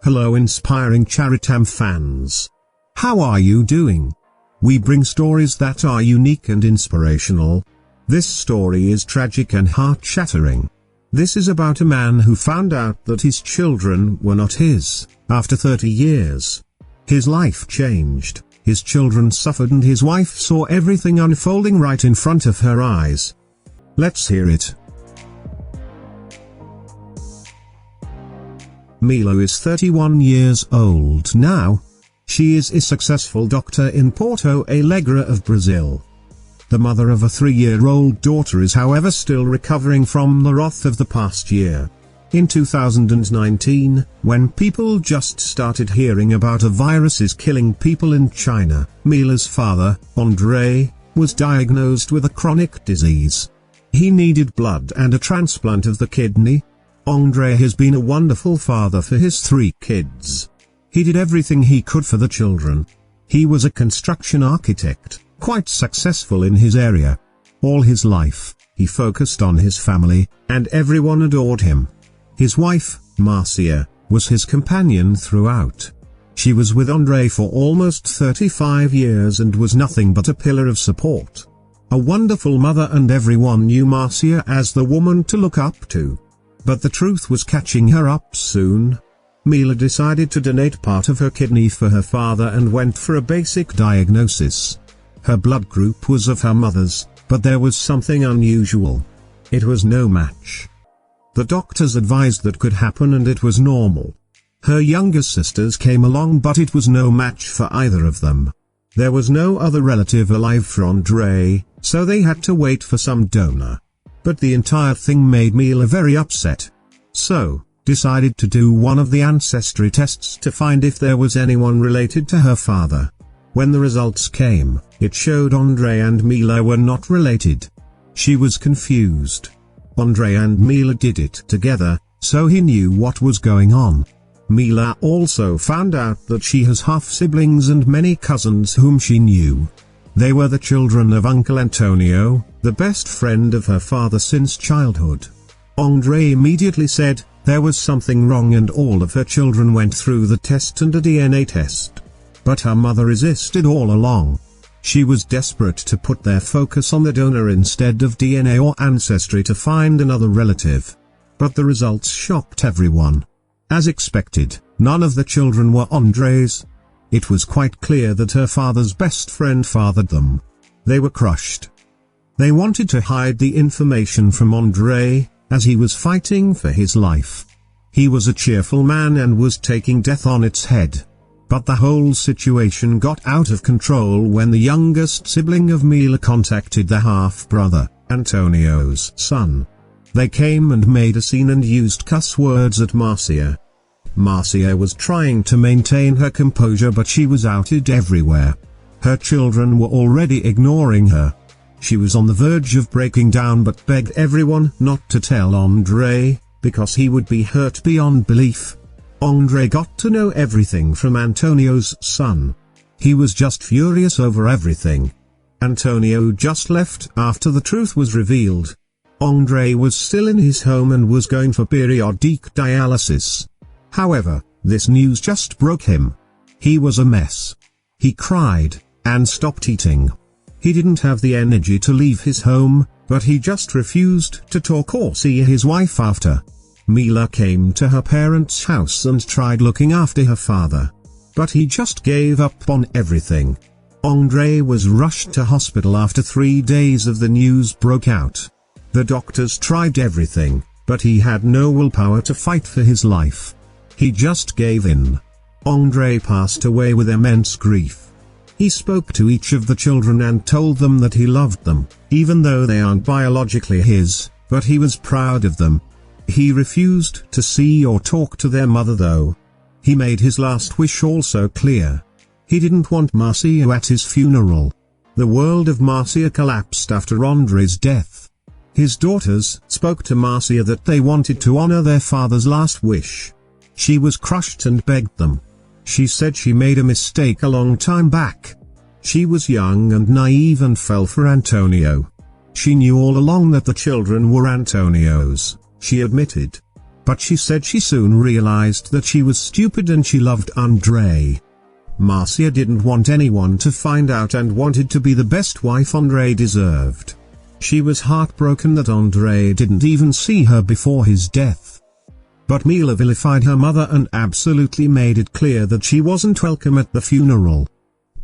Hello inspiring Charitam fans. How are you doing? We bring stories that are unique and inspirational. This story is tragic and heart-shattering. This is about a man who found out that his children were not his, after 30 years. His life changed, his children suffered and his wife saw everything unfolding right in front of her eyes. Let's hear it. Mila is 31 years old now. She is a successful doctor in Porto Alegre of Brazil. The mother of a 3-year-old daughter is however still recovering from the wrath of the past year. In 2019, when people just started hearing about a virus is killing people in China, Mila's father, Andre, was diagnosed with a chronic disease. He needed blood and a transplant of the kidney. Andre has been a wonderful father for his 3 kids. He did everything he could for the children. He was a construction architect, quite successful in his area. All his life, he focused on his family, and everyone adored him. His wife, Marcia, was his companion throughout. She was with Andre for almost 35 years and was nothing but a pillar of support. A wonderful mother, and everyone knew Marcia as the woman to look up to. But the truth was catching her up soon. Mila decided to donate part of her kidney for her father and went for a basic diagnosis. Her blood group was of her mother's, but there was something unusual. It was no match. The doctors advised that could happen and it was normal. Her younger sisters came along, but it was no match for either of them. There was no other relative alive for Andre, so they had to wait for some donor. But the entire thing made Mila very upset. So, decided to do one of the ancestry tests to find if there was anyone related to her father. When the results came, it showed Andre and Mila were not related. She was confused. Andre and Mila did it together, so he knew what was going on. Mila also found out that she has half-siblings and many cousins whom she knew. They were the children of Uncle Antonio, the best friend of her father since childhood. Andre immediately said there was something wrong and all of her children went through the test and a DNA test. But her mother resisted all along. She was desperate to put their focus on the donor instead of DNA or ancestry to find another relative. But the results shocked everyone. As expected, none of the children were Andre's. It was quite clear that her father's best friend fathered them. They were crushed. They wanted to hide the information from Andre, as he was fighting for his life. He was a cheerful man and was taking death on its head. But the whole situation got out of control when the youngest sibling of Mila contacted the half-brother, Antonio's son. They came and made a scene and used cuss words at Marcia. Marcia was trying to maintain her composure, but she was outed everywhere. Her children were already ignoring her. She was on the verge of breaking down but begged everyone not to tell Andre, because he would be hurt beyond belief. Andre got to know everything from Antonio's son. He was just furious over everything. Antonio just left after the truth was revealed. Andre was still in his home and was going for periodic dialysis. However, this news just broke him. He was a mess. He cried, and stopped eating. He didn't have the energy to leave his home, but he just refused to talk or see his wife after. Mila came to her parents' house and tried looking after her father. But he just gave up on everything. Andre was rushed to hospital after 3 days of the news broke out. The doctors tried everything, but he had no willpower to fight for his life. He just gave in. Andre passed away with immense grief. He spoke to each of the children and told them that he loved them, even though they aren't biologically his, but he was proud of them. He refused to see or talk to their mother though. He made his last wish also clear. He didn't want Marcia at his funeral. The world of Marcia collapsed after Andre's death. His daughters spoke to Marcia that they wanted to honor their father's last wish. She was crushed and begged them. She said she made a mistake a long time back. She was young and naive and fell for Antonio. She knew all along that the children were Antonio's, she admitted. But she said she soon realized that she was stupid and she loved Andre. Marcia didn't want anyone to find out and wanted to be the best wife Andre deserved. She was heartbroken that Andre didn't even see her before his death. But Mila vilified her mother and absolutely made it clear that she wasn't welcome at the funeral.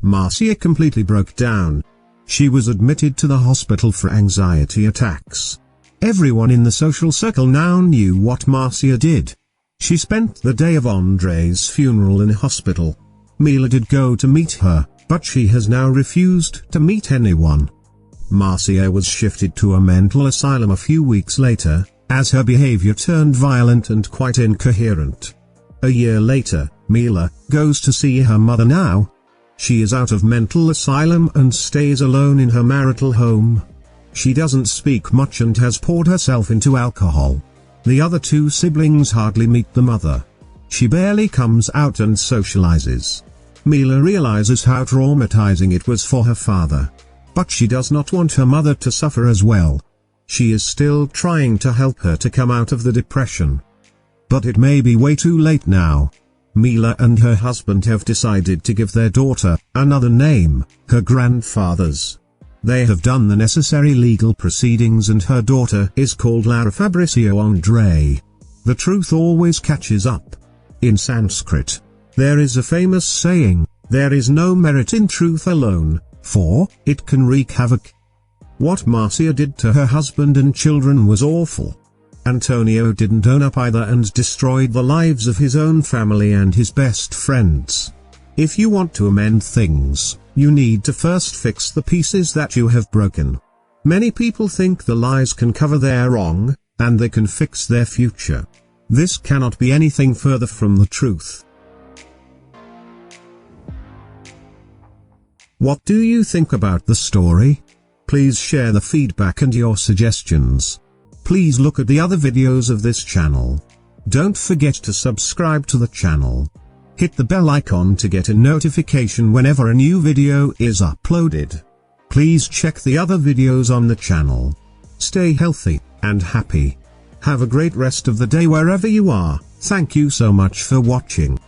Marcia completely broke down. She was admitted to the hospital for anxiety attacks. Everyone in the social circle now knew what Marcia did. She spent the day of Andre's funeral in hospital. Mila did go to meet her, but she has now refused to meet anyone. Marcia was shifted to a mental asylum a few weeks later, as her behavior turned violent and quite incoherent. A year later, Mila goes to see her mother now. She is out of mental asylum and stays alone in her marital home. She doesn't speak much and has poured herself into alcohol. The other two siblings hardly meet the mother. She barely comes out and socializes. Mila realizes how traumatizing it was for her father. But she does not want her mother to suffer as well. She is still trying to help her to come out of the depression. But it may be way too late now. Mila and her husband have decided to give their daughter another name, her grandfather's. They have done the necessary legal proceedings and her daughter is called Lara Fabricio Andre. The truth always catches up. In Sanskrit, there is a famous saying, "There is no merit in truth alone, for it can wreak havoc." What Marcia did to her husband and children was awful. Antonio didn't own up either and destroyed the lives of his own family and his best friends. If you want to amend things, you need to first fix the pieces that you have broken. Many people think the lies can cover their wrong, and they can fix their future. This cannot be anything further from the truth. What do you think about the story? Please share the feedback and your suggestions. Please look at the other videos of this channel. Don't forget to subscribe to the channel. Hit the bell icon to get a notification whenever a new video is uploaded. Please check the other videos on the channel. Stay healthy and happy. Have a great rest of the day wherever you are. Thank you so much for watching.